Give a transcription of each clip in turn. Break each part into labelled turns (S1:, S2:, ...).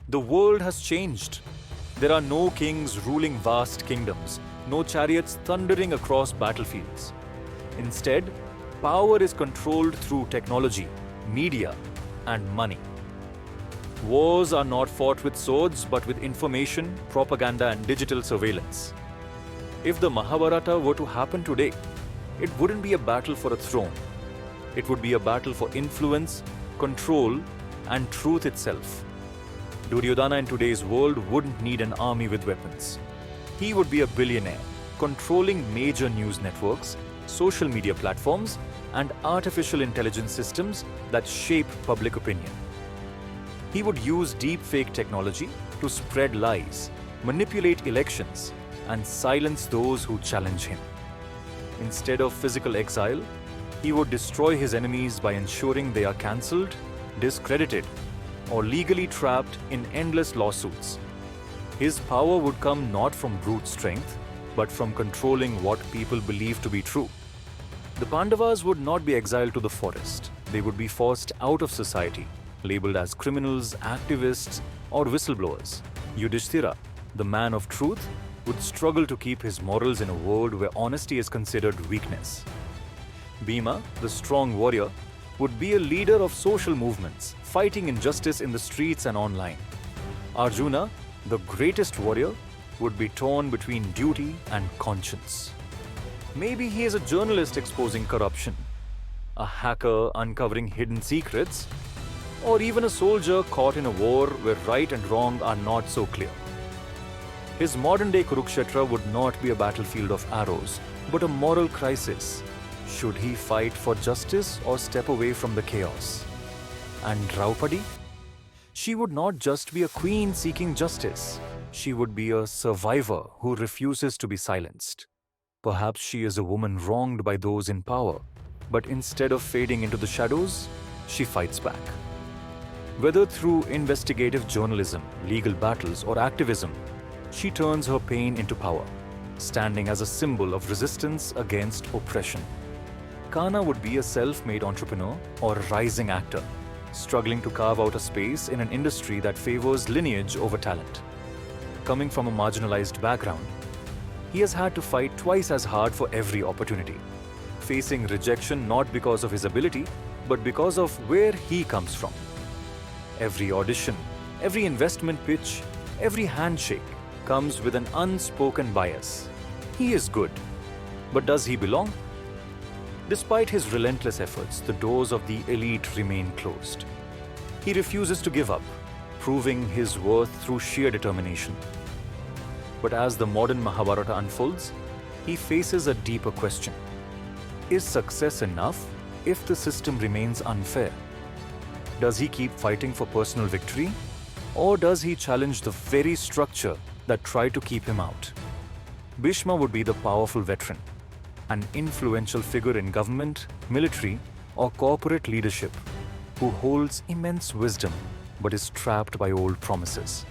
S1: The world has changed. There are no kings ruling vast kingdoms, no chariots thundering across battlefields. Instead, power is controlled through technology, media, and money. Wars are not fought with swords but with information, propaganda, and digital surveillance. If the Mahabharata were to happen today, it wouldn't be a battle for a throne. It would be a battle for influence, control, and truth itself. Duryodhana in today's world wouldn't need an army with weapons. He would be a billionaire, controlling major news networks, social media platforms, and artificial intelligence systems that shape public opinion. He would use deep-fake technology to spread lies, manipulate elections, and silence those who challenge him. Instead of physical exile, he would destroy his enemies by ensuring they are cancelled, discredited, or legally trapped in endless lawsuits. His power would come not from brute strength, but from controlling what people believe to be true. The Pandavas would not be exiled to the forest. They would be forced out of society, labeled as criminals, activists, or whistleblowers. Yudhishthira, the man of truth, would struggle to keep his morals in a world where honesty is considered weakness. Bhima, the strong warrior, would be a leader of social movements, fighting injustice in the streets and online. Arjuna, the greatest warrior, would be torn between duty and conscience. Maybe he is a journalist exposing corruption, a hacker uncovering hidden secrets, or even a soldier caught in a war where right and wrong are not so clear. His modern-day Kurukshetra would not be a battlefield of arrows, but a moral crisis. Should he fight for justice or step away from the chaos? And Draupadi? She would not just be a queen seeking justice. She would be a survivor who refuses to be silenced. Perhaps she is a woman wronged by those in power, but instead of fading into the shadows, she fights back. Whether through investigative journalism, legal battles, or activism, she turns her pain into power, standing as a symbol of resistance against oppression. Karna would be a self-made entrepreneur or rising actor, struggling to carve out a space in an industry that favors lineage over talent. Coming from a marginalized background, he has had to fight twice as hard for every opportunity, facing rejection not because of his ability, but because of where he comes from. Every audition, every investment pitch, every handshake comes with an unspoken bias. He is good, but does he belong? Despite his relentless efforts, the doors of the elite remain closed. He refuses to give up, proving his worth through sheer determination. But as the modern Mahabharata unfolds, he faces a deeper question. Is success enough if the system remains unfair? Does he keep fighting for personal victory? Or does he challenge the very structure that tried to keep him out? Bhishma would be the powerful veteran, an influential figure in government, military, or corporate leadership, who holds immense wisdom but is trapped by old promises.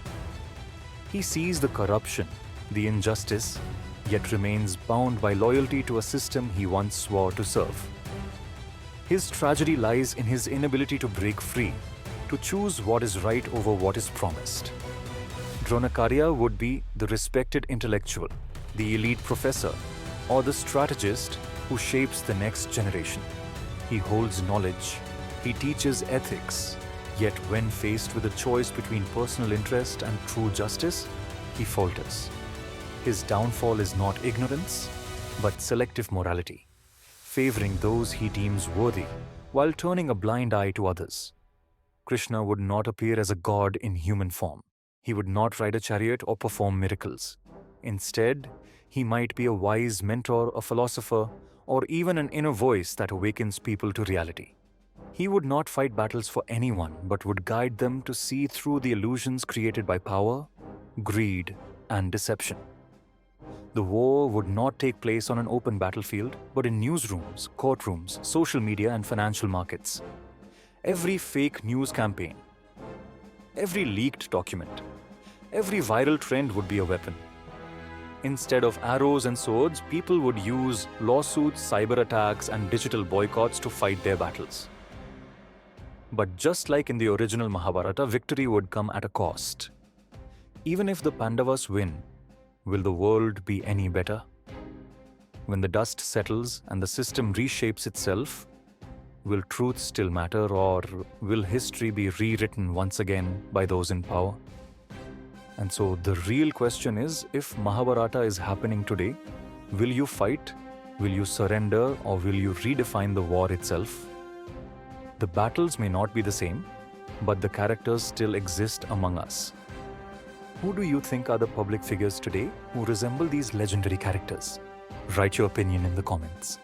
S1: He sees the corruption, the injustice, yet remains bound by loyalty to a system he once swore to serve. His tragedy lies in his inability to break free, to choose what is right over what is promised. Dronacharya would be the respected intellectual, the elite professor, or the strategist who shapes the next generation. He holds knowledge, he teaches ethics, yet when faced with a choice between personal interest and true justice, he falters. His downfall is not ignorance, but selective morality, favoring those he deems worthy while turning a blind eye to others. Krishna would not appear as a god in human form. He would not ride a chariot or perform miracles. Instead, he might be a wise mentor, a philosopher, or even an inner voice that awakens people to reality. He would not fight battles for anyone, but would guide them to see through the illusions created by power, greed, and deception. The war would not take place on an open battlefield, but in newsrooms, courtrooms, social media, and financial markets. Every fake news campaign, every leaked document, every viral trend would be a weapon. Instead of arrows and swords, people would use lawsuits, cyber attacks, and digital boycotts to fight their battles. But just like in the original Mahabharata, victory would come at a cost. Even if the Pandavas win, will the world be any better? When the dust settles and the system reshapes itself, will truth still matter, or will history be rewritten once again by those in power? And so the real question is, if Mahabharata is happening today, will you fight, will you surrender, or will you redefine the war itself? The battles may not be the same, but the characters still exist among us. Who do you think are the public figures today who resemble these legendary characters? Write your opinion in the comments.